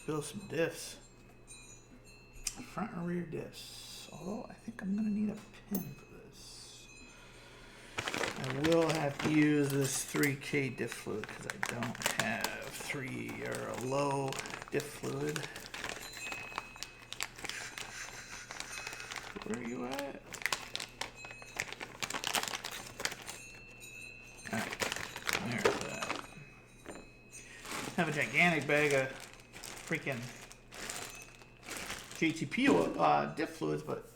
build some diffs. Front and rear diffs. Although I think I'm gonna need a pin for this. I will have to use this 3K diff fluid because I don't have 3 or a low diff fluid. Where are you at? Alright, there's that. I have a gigantic bag of freaking JTP diff fluids, but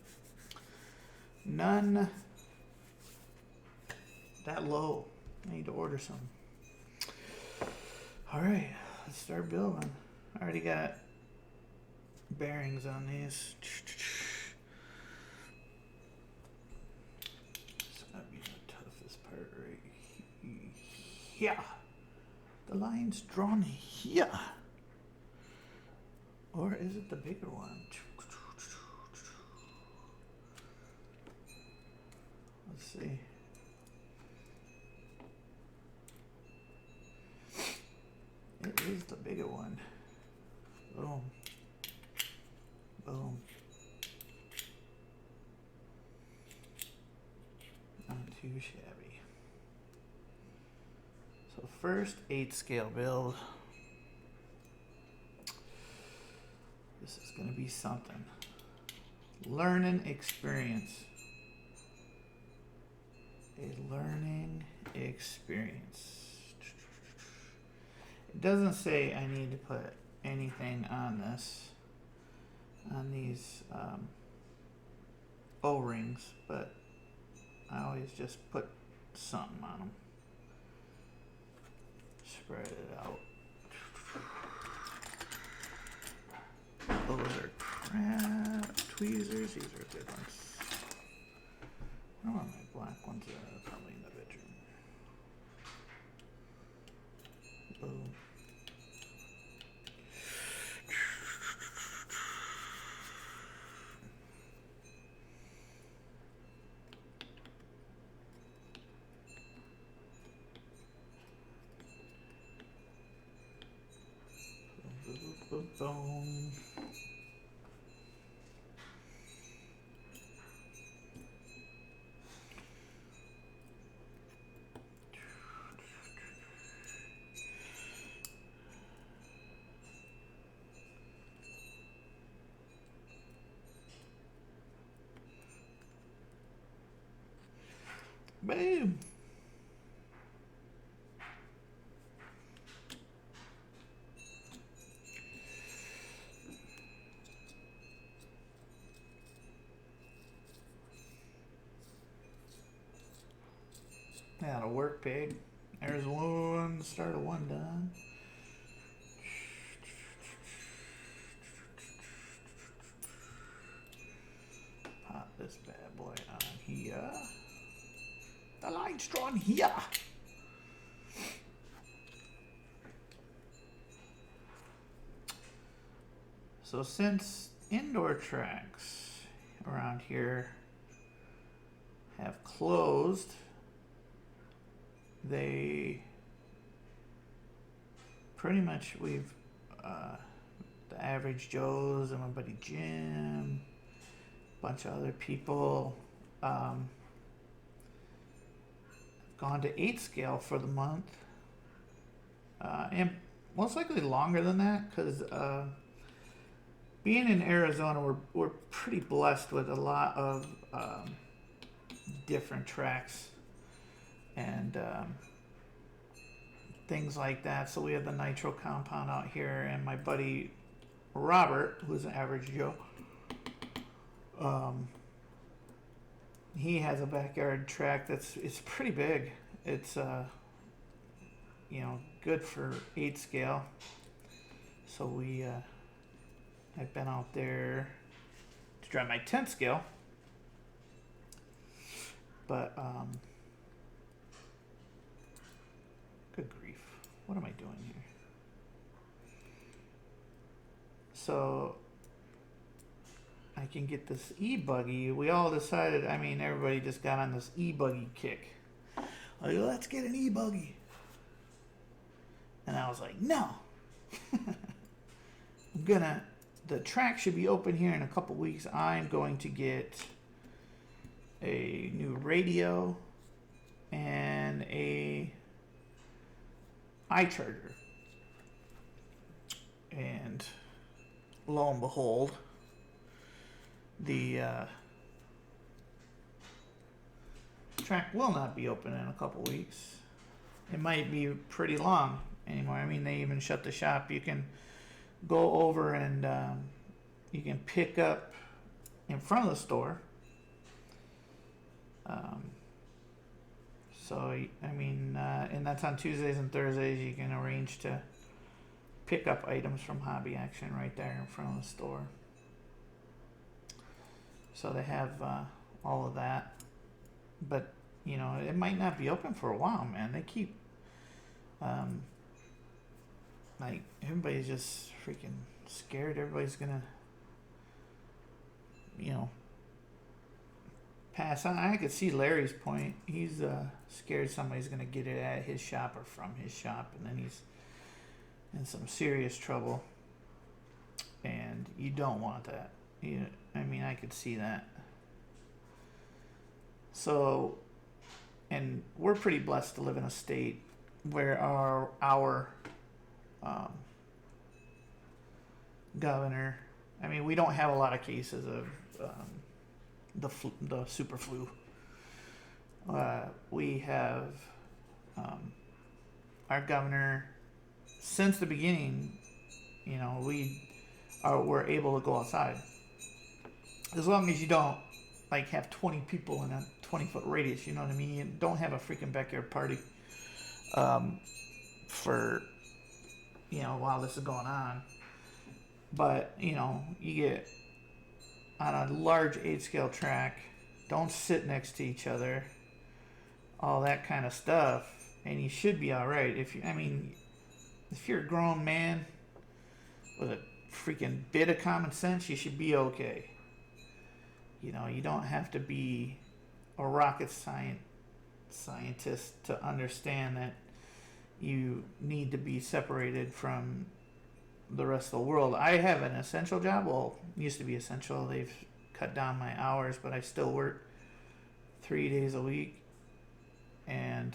none that low. I need to order some. Alright, let's start building. I already got bearings on these. It's gonna be the toughest part right here. The line's drawn here. Or is it the bigger one? Let's see. It is the bigger one. Boom. Boom. Not too shabby. So first 8 scale build. This is going to be something. Learning experience. A learning experience. It doesn't say I need to put anything on this, on these O-rings, but I always just put something on them. Spread it out. Those are crap tweezers. These are good ones. I don't want my black ones probably in the bedroom. Boom. Boom, boom, boom. Boom. That'll work, pig. There's one, start of one done. Pop this bad boy on here. The line's drawn here. So since indoor tracks around here have closed, they pretty much we've the average Joes and my buddy Jim, a bunch of other people gone to 8 scale for the month, and most likely longer than that, because being in Arizona, we're pretty blessed with a lot of different tracks and things like that. So we have the nitro compound out here, and my buddy Robert, who's an average Joe, he has a backyard track it's pretty big. It's you know, good for 8 scale. So we I've been out there to drive my 10 scale, but good grief, what am I doing here? So I can get this e-buggy. We all decided, I mean, everybody just got on this e-buggy kick. Like, let's get an e-buggy. And I was like, no. the track should be open here in a couple weeks. I'm going to get a new radio and a iCharger. And lo and behold, the track will not be open in a couple weeks. It might be pretty long anymore. I mean, they even shut the shop. You can go over and you can pick up in front of the store. So, I mean, and that's on Tuesdays and Thursdays. You can arrange to pick up items from Hobby Action right there in front of the store. So they have all of that. But, you know, it might not be open for a while, man. They keep, like, everybody's just freaking scared. Everybody's gonna, you know, pass on. I could see Larry's point. He's scared somebody's gonna get it at his shop or from his shop, and then he's in some serious trouble. And you don't want that. I mean, I could see that. So, and we're pretty blessed to live in a state where our governor, I mean, we don't have a lot of cases of the super flu. We have our governor, since the beginning, you know, we're able to go outside. As long as you don't, like, have 20 people in a 20-foot radius, you know what I mean? You don't have a freaking backyard party for, you know, while this is going on. But, you know, you get on a large 8-scale track, don't sit next to each other, all that kind of stuff, and you should be all right. If you're a grown man with a freaking bit of common sense, you should be okay. You know, you don't have to be a rocket scientist to understand that you need to be separated from the rest of the world. I have an essential job. Well, used to be essential. They've cut down my hours, but I still work 3 days a week. And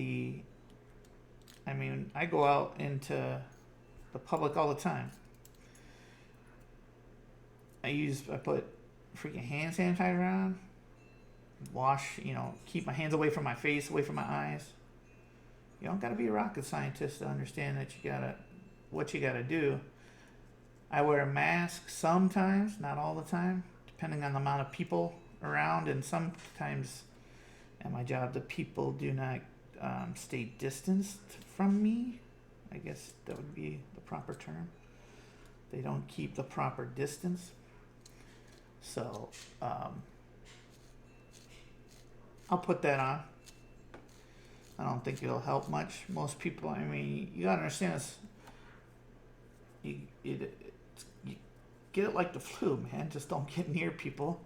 I go out into the public all the time. I put freaking hand sanitizer on, wash, you know, keep my hands away from my face, away from my eyes. You don't gotta be a rocket scientist to understand that what you gotta do. I wear a mask sometimes, not all the time, depending on the amount of people around, and sometimes at my job the people do not stay distanced from me. I guess that would be the proper term. They don't keep the proper distance. So, I'll put that on. I don't think it'll help much. Most people, I mean, you gotta understand this. You get it like the flu, man. Just don't get near people.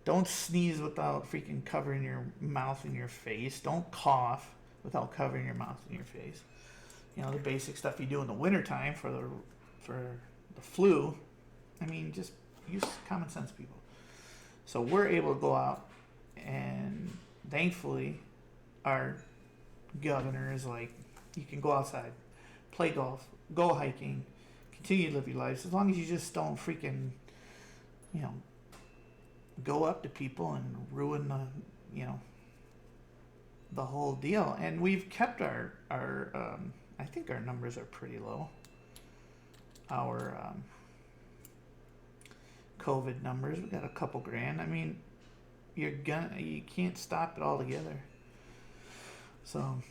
Don't sneeze without freaking covering your mouth and your face. Don't cough without covering your mouth and your face. You know, the basic stuff you do in the wintertime for the flu. I mean, just use common sense, people. So we're able to go out, and thankfully our governor is like, you can go outside, play golf, go hiking, continue to live your lives, as long as you just don't freaking, you know, go up to people and ruin the whole deal. And we've kept our I think our numbers are pretty low. Our COVID numbers, we got a couple grand. I mean, you can't stop it altogether. So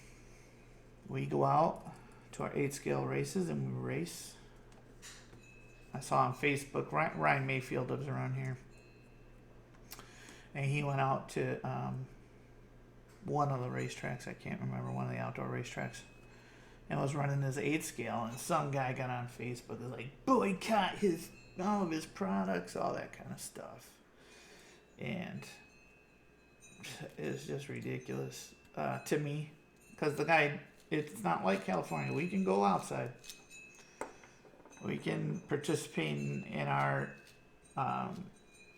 we go out to our 8-scale races and we race. I saw on Facebook, Ryan Mayfield lives around here, and he went out to one of the racetracks, I can't remember, one of the outdoor racetracks, and was running his 8-scale, and some guy got on Facebook and was like, boycott all of his products, all that kind of stuff. And it's just ridiculous to me, because the guy, it's not like California. We can go outside. We can participate in our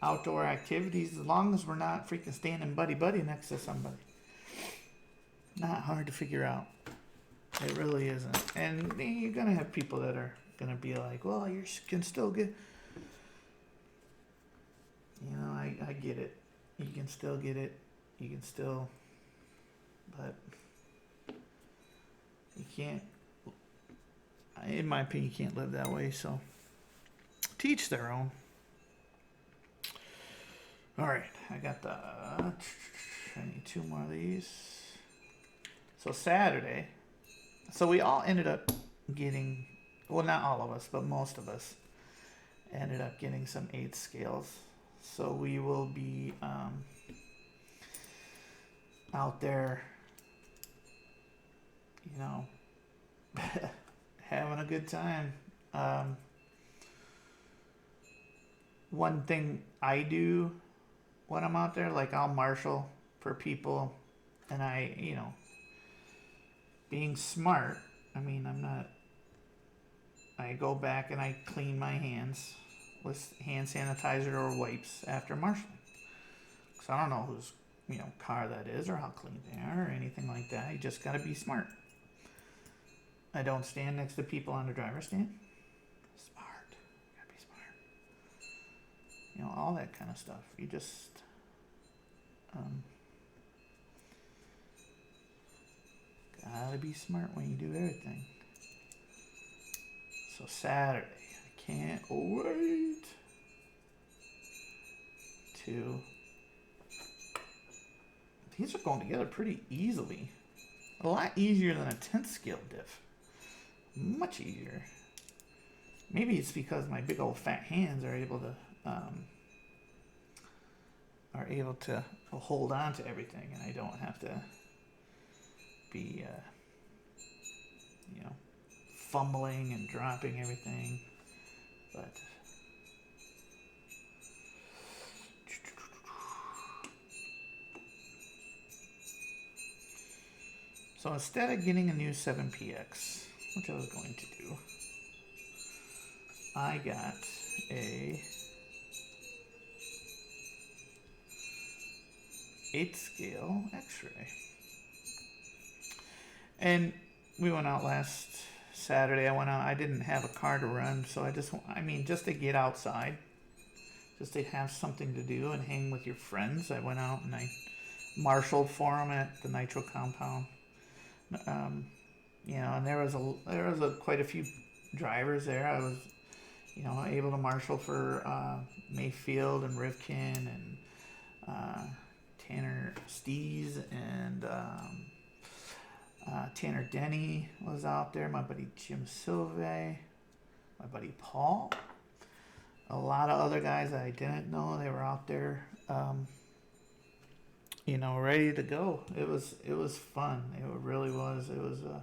outdoor activities as long as we're not freaking standing buddy-buddy next to somebody. Not hard to figure out. It really isn't. And you're going to have people that are going to be like, well, you can still get... You know, I get it. You can still get it. You can still... But... You can't... In my opinion, you can't live that way, so... Teach their own. Alright, I got the... I need 2 more of these. So Saturday... So we all ended up getting, well, not all of us, but most of us ended up getting some 8 scales. So we will be out there, you know, having a good time. One thing I do when I'm out there, like I'll marshal for people, and I, you know, being smart, I mean, I go back and I clean my hands with hand sanitizer or wipes after marshaling. Because I don't know whose, you know, car that is or how clean they are or anything like that. You just got to be smart. I don't stand next to people on the driver's stand. Smart. You got to be smart. You know, all that kind of stuff. You just... gotta be smart when you do everything. So Saturday, I can't wait to... These are going together pretty easily. A lot easier than a 10th scale diff. Much easier. Maybe it's because my big old fat hands are able to hold on to everything, and I don't have to be, you know, fumbling and dropping everything. But so instead of getting a new 7PX, which I was going to do, I got a 8th scale X-ray. And we went out last Saturday. I didn't have a car to run, so just to get outside, just to have something to do and hang with your friends. I went out and I marshaled for them at the nitro compound. You know, and there was quite a few drivers there. I was, you know, able to marshal for Mayfield and Rivkin and Tanner Stees and Tanner Denny was out there. My buddy Jim Silve, my buddy Paul, a lot of other guys that I didn't know. They were out there, you know, ready to go. It was fun. It really was. It was a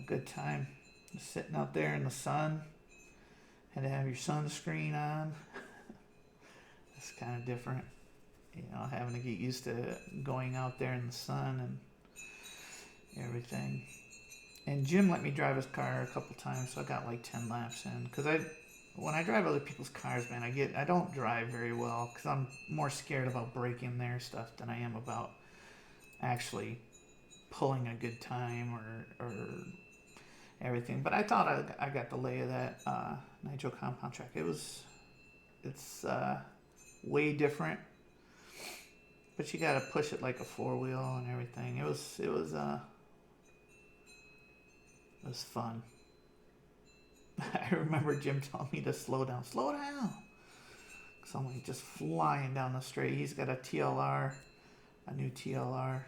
good time. Just sitting out there in the sun. Had to have your sunscreen on. It's kind of different, you know, having to get used to going out there in the sun and everything. And Jim let me drive his car a couple times, so I got like 10 laps in. Because when I drive other people's cars, man, I don't drive very well because I'm more scared about breaking their stuff than I am about actually pulling a good time or everything. But I thought I got the lay of that nitro compound track. It's way different, but you got to push it like a 4-wheel and everything. It was fun. I remember Jim telling me to slow down. Slow down! Because I'm like just flying down the straight. He's got a TLR, a new TLR.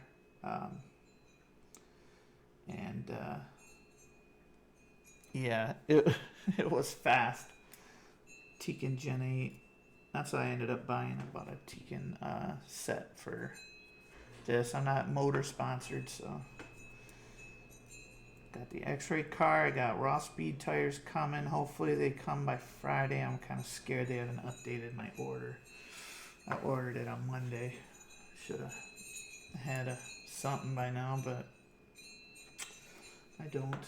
Yeah, it was fast. Tekin Gen 8. That's what I ended up buying. I bought a Tekin set for this. I'm not motor sponsored, so... Got the X-Ray car. I got raw speed tires coming. Hopefully they come by Friday. I'm kind of scared they haven't updated my order. I ordered it on Monday. Should have had something by now, but I don't.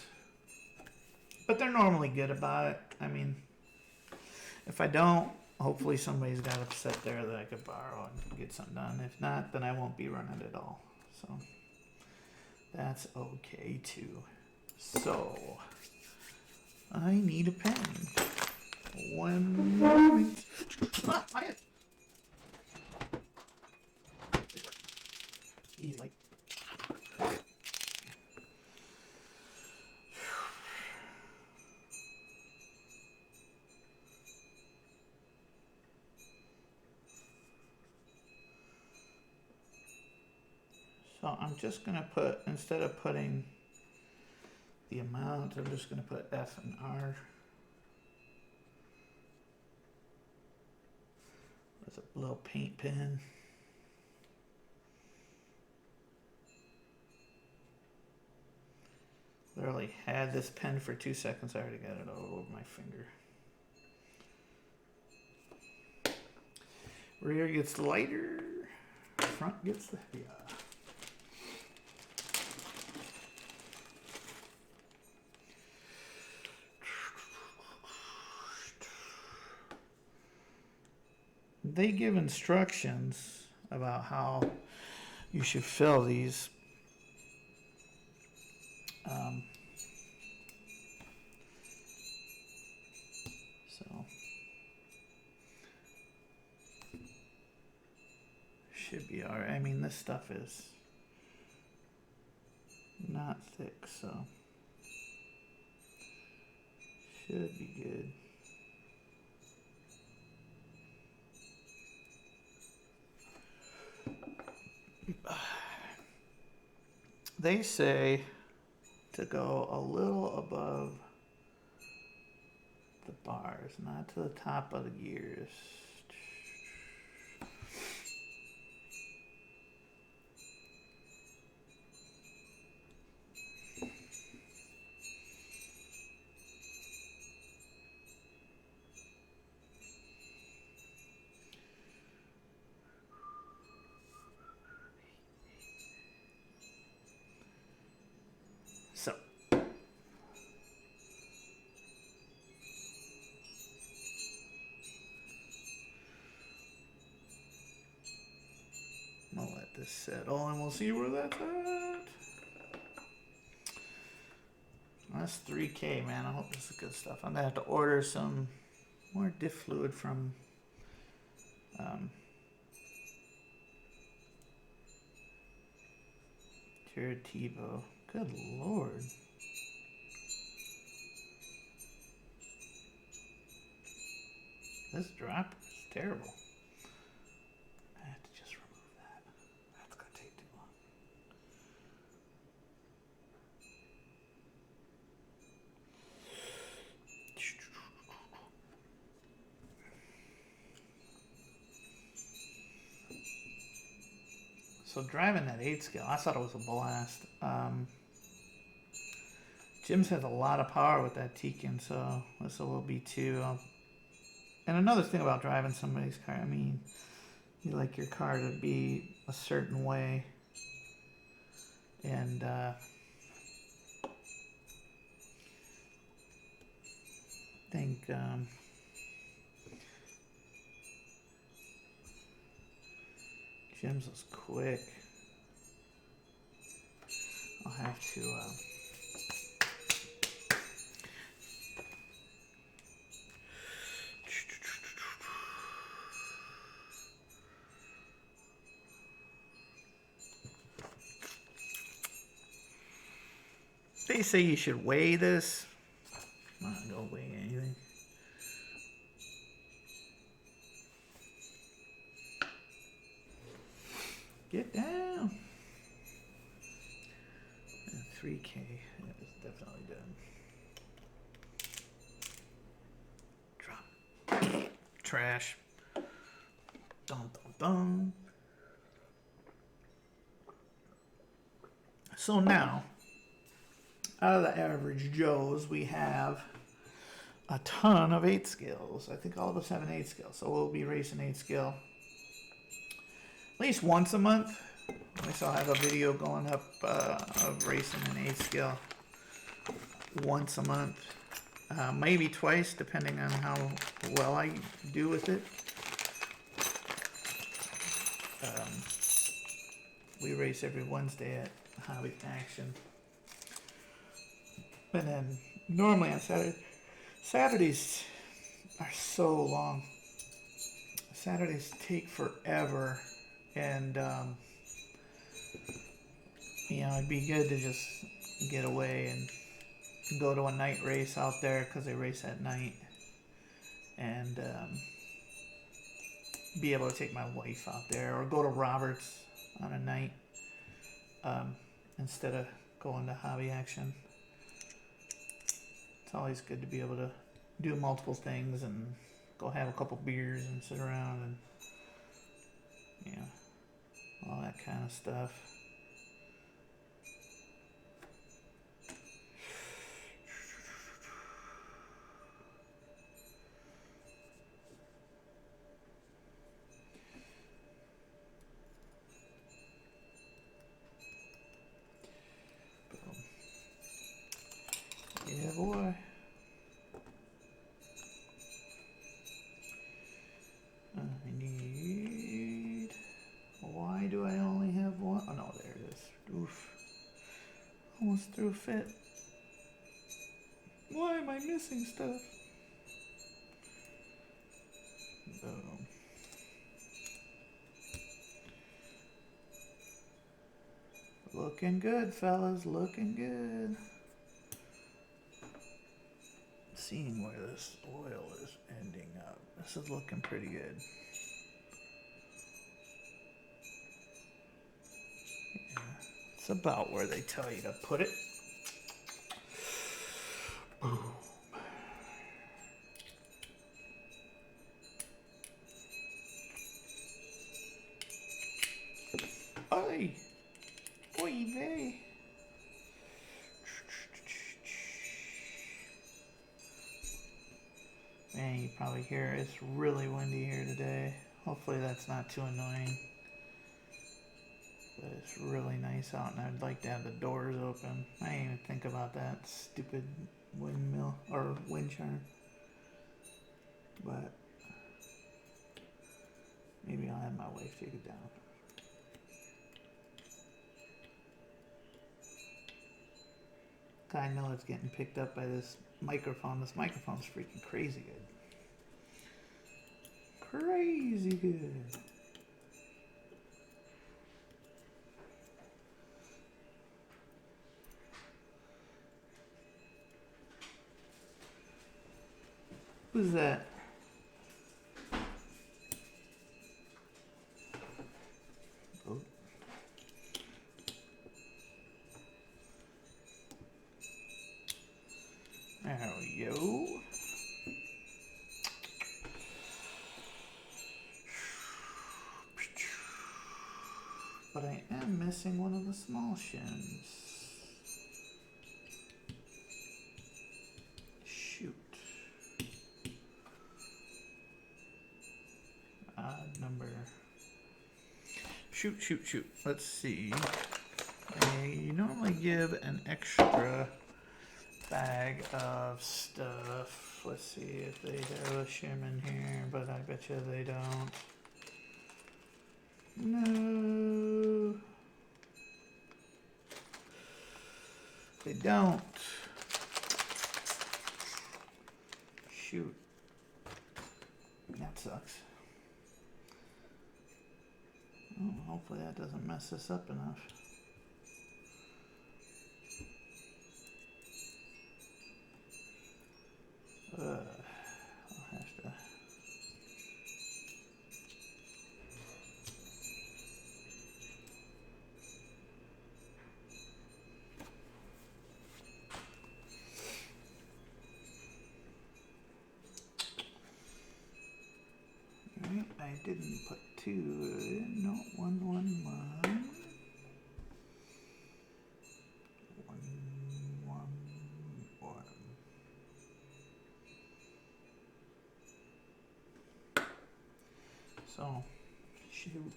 But they're normally good about it. I mean, if I don't, hopefully somebody's got a set there that I could borrow and get something done. If not, then I won't be running it all. So that's okay too. So I need a pen. One moment. Easy. So I'm just going to put, instead of putting the amount, I'm just going to put F and R. With a little paint pen. Literally had this pen for 2 seconds. I already got it all over my finger. Rear gets lighter, front gets heavier. They give instructions about how you should fill these. So should be all right. I mean, this stuff is not thick, so should be good. They say to go a little above the bars, not to the top of the gears. So I'll let this settle and we'll see where that's at. That's 3K, man. I hope this is good stuff. I'm gonna have to order some more diff fluid from Tirativo. Good lord. This dropper is terrible. I have to just remove that. That's gonna take too long. So driving that 8 scale, I thought it was a blast. Jim's has a lot of power with that Tekin, so this will be too. And another thing about driving somebody's car, I mean, you like your car to be a certain way, and I think Jim's was quick. I'll have to they say you should weigh this. I'm not gonna weigh anything. Get down. 3K. That is definitely done. Drop. Trash. Dum dum dum. So now, out of the average Joes, we have a ton of 8 scales. I think all of us have an 8 scale, so we'll be racing 8 scale at least once a month. At least I'll have a video going up of racing an 8 scale. once a month, maybe twice, depending on how well I do with it. We race every Wednesday at Hobby Action. And then normally on Saturdays are so long. Saturdays take forever, and you know, it'd be good to just get away and go to a night race out there, because they race at night, and be able to take my wife out there, or go to Roberts on a night instead of going to Hobby Action. It's always good to be able to do multiple things and go have a couple beers and sit around and, you know, all that kind of stuff. Yeah, boy. I need... Why do I only have one? Oh, no, there it is. Oof. Almost threw a fit. Why am I missing stuff? Boom. Looking good, fellas. Looking good. Seeing where this oil is ending up. This is looking pretty good. Yeah, it's about where they tell you to put it. Boom. Ay! Blythe! Man, you probably hear it's really windy here today. Hopefully that's not too annoying. But it's really nice out, and I'd like to have the doors open. I didn't even think about that stupid windmill or wind chime. But maybe I'll have my wife take it down. I know it's getting picked up by this microphone. This microphone's freaking crazy good. Crazy good. Who's that? Oh. There we go. But I am missing one of the small shims. Shoot. Number. Shoot. Let's see. They normally give an extra bag of stuff. Let's see if they have a shim in here, but I bet you they don't. No. They don't. Shoot. That sucks. Oh, hopefully that doesn't mess this up enough. I'll have to... Alright, I didn't put 2 in. No, 1, 1, 1. 1, 1, 1. So, shoot.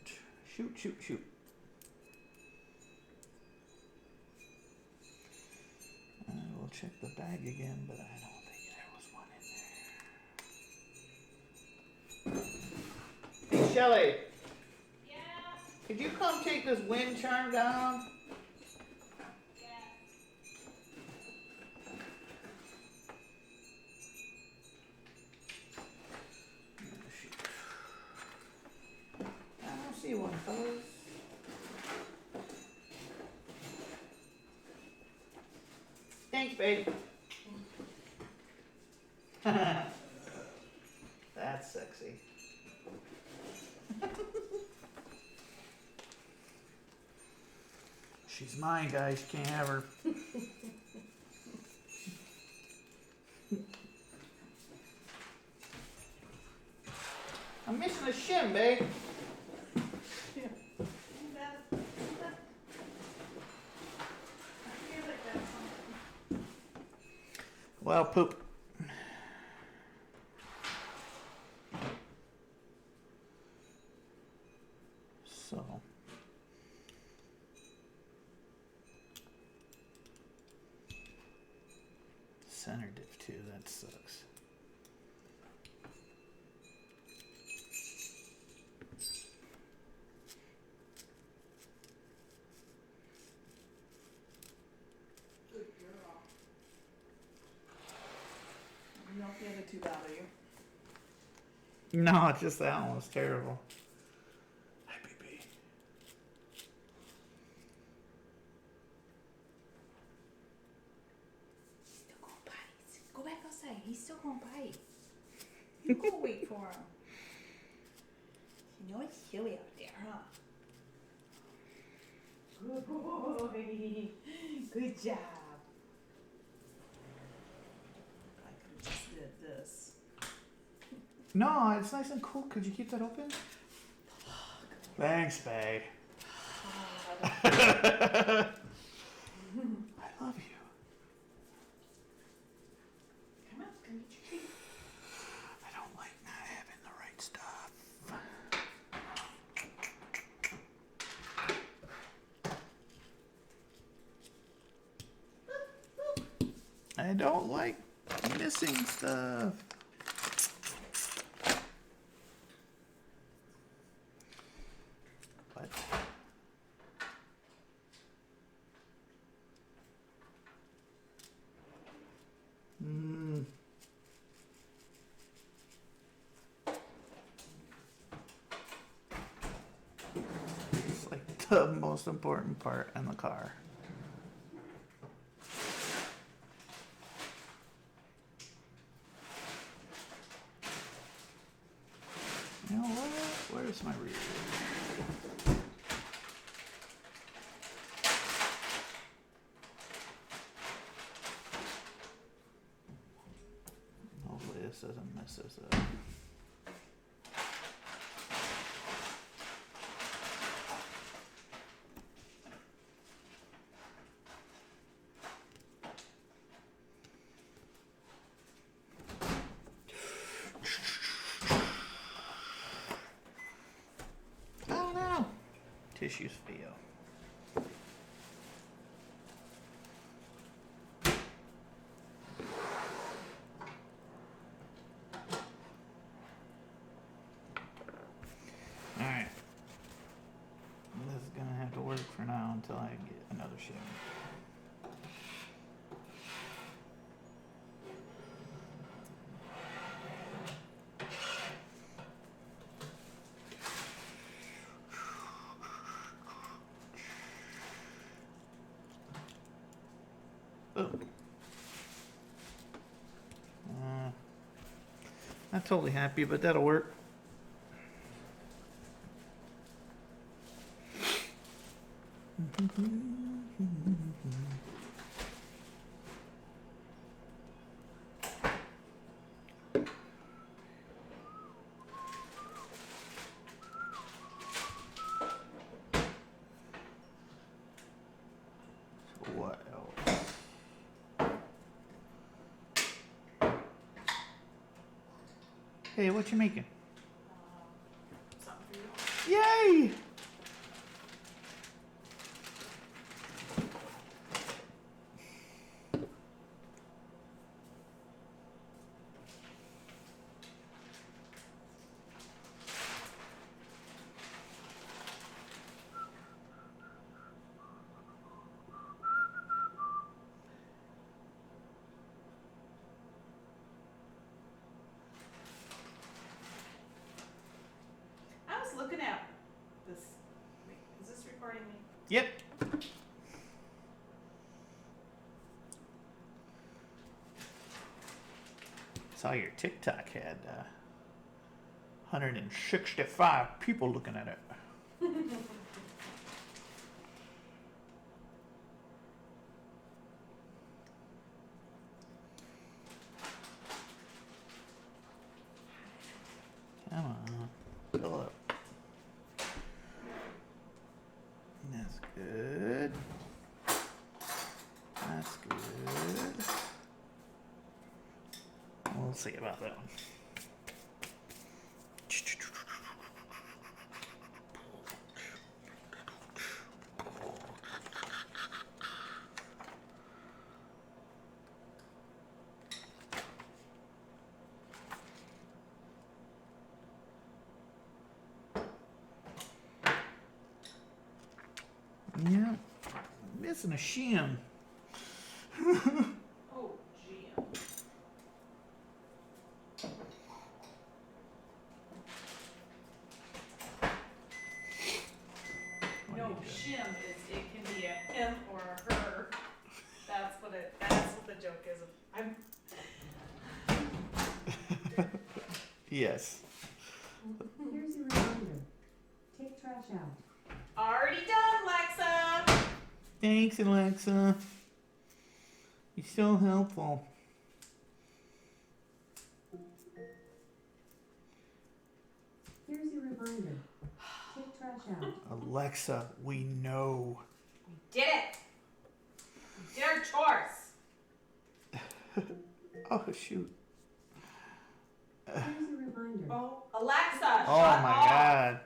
I will check the bag again, but I don't think there was one in there. Hey, Shelly. Yeah. Could you come take this wind chime down? I don't see one, fellas. Thanks, babe. That's sexy. She's mine, guys. You can't have her. I'm missing a shim, babe. Well, poop. So. Center diff too, that sucks. Good girl. You know if the other two bother you. No, it's just that one was terrible. Hi, baby. Still gonna bite. Go back outside. He's still gonna bite. You go wait for him. You know it's chilly out there, huh? Good boy. Good job. I could have just did this. No, it's nice and cool. Could you keep that open? Thanks, babe. I love you. Come on, come get your treat. I don't like not having the right stuff. I don't like missing stuff. What? It's like the most important part in the car. You know what? Where's my rear? Hopefully this doesn't mess this up. Oh no! Tissues for you. Alright. This is gonna have to work for now until I get another ship. Oh. Not totally happy, but that'll work. What else? Hey, what you making? Something for you. Yay! Saw your TikTok had 165 people looking at it. Come on, fill up. That's good. That's good. We'll see about that one. Yeah, missing a shim. Oh, Jim. No, shim is it can be a him or a her. That's what the joke is. Yes. Here's your reminder. Take trash out. Already done, Lexa. Thanks, Alexa. You're so helpful. Here's your reminder. Take trash out. Alexa, we know. We did it. We did our chores. Oh, shoot. Here's your reminder. Oh, Alexa, Oh shut my off. God.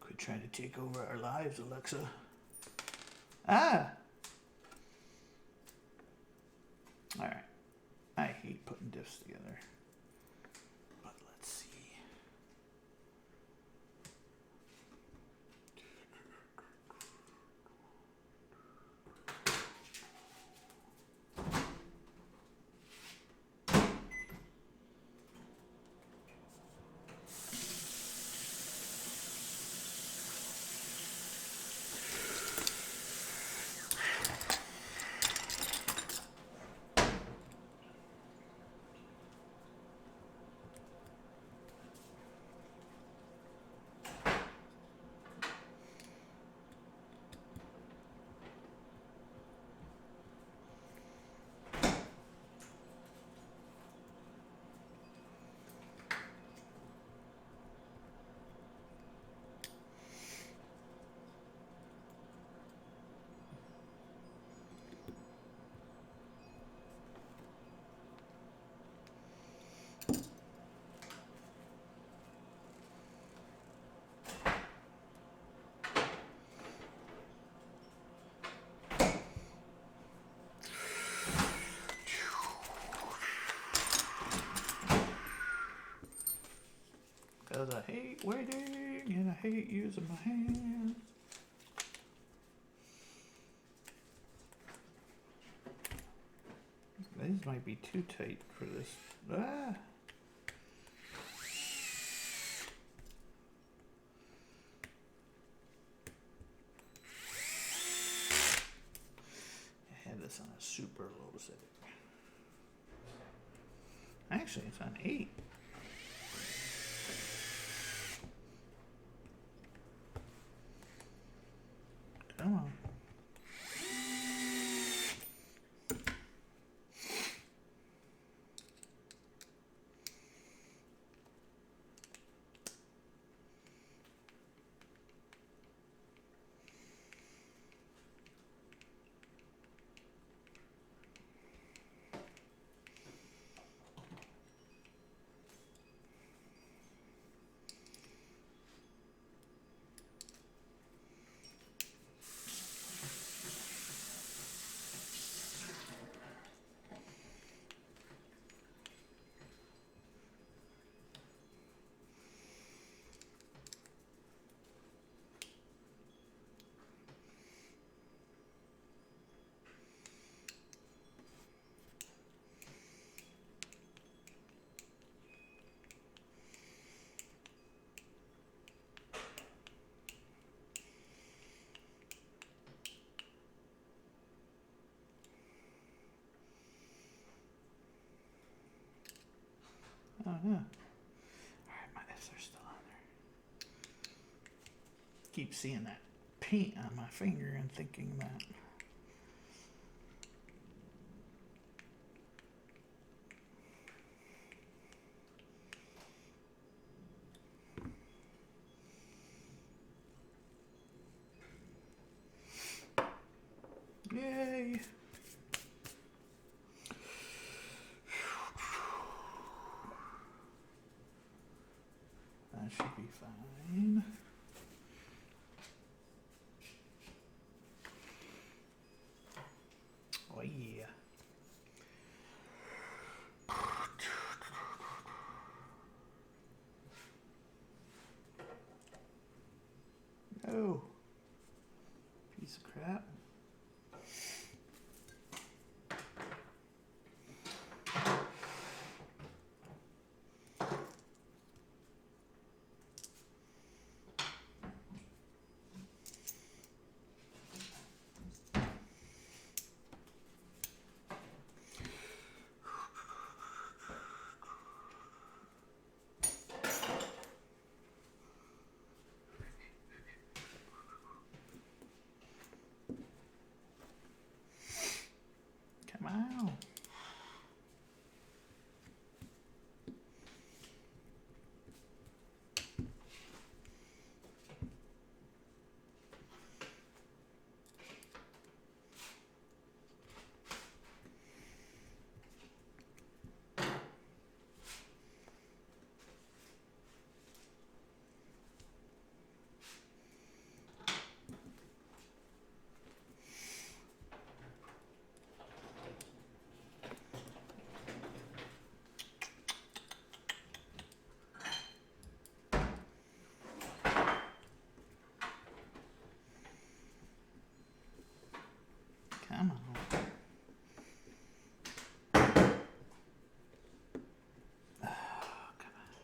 Quit trying to take over our lives, Alexa. Ah. All right. I hate putting diffs together. But let's see. Because I hate waiting and I hate using my hands. These might be too tight for this. Ah. I had this on a super low setting. Actually, it's on 8. Come on. Alright, my F's are still on there. Keep seeing that paint on my finger and thinking that. Yay! That should be fine. Oh yeah. No. Piece of crap. Come on. Come on. Oh, come on.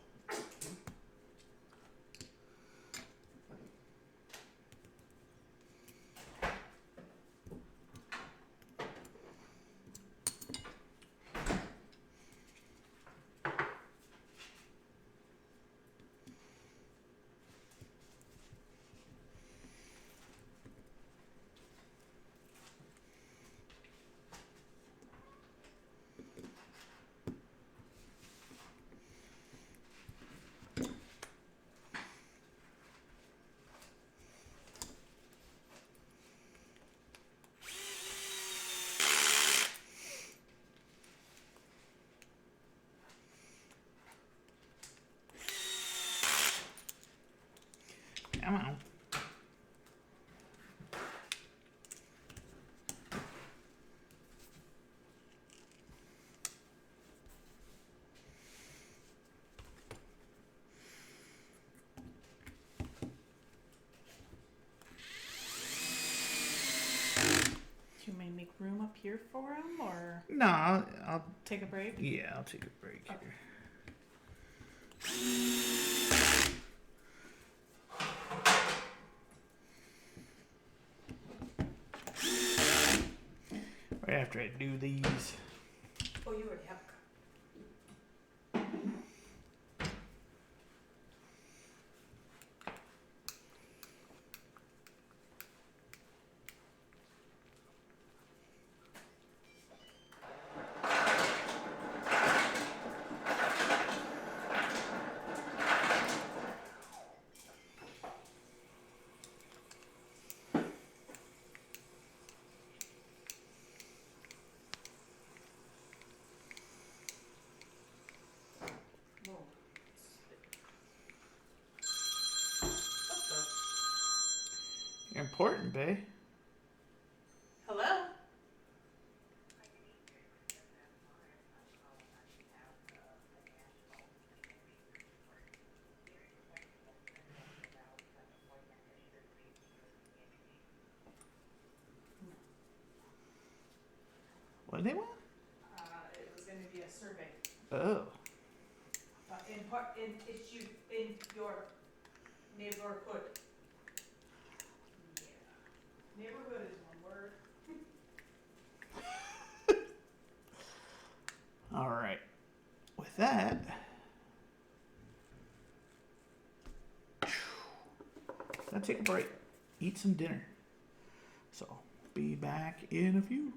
Come on. Do you want me to make room up here for him, or No, I'll take a break? yeah, I'll take a break Okay. here. Right after I do these. Oh, you already have. Whoa. You're important, babe. Hello? What do they want? It was going to be a survey. Oh. In your neighborhood. Yeah. Neighborhood is one word. All right. With that, Gotta take a break, eat some dinner. So be back in a few.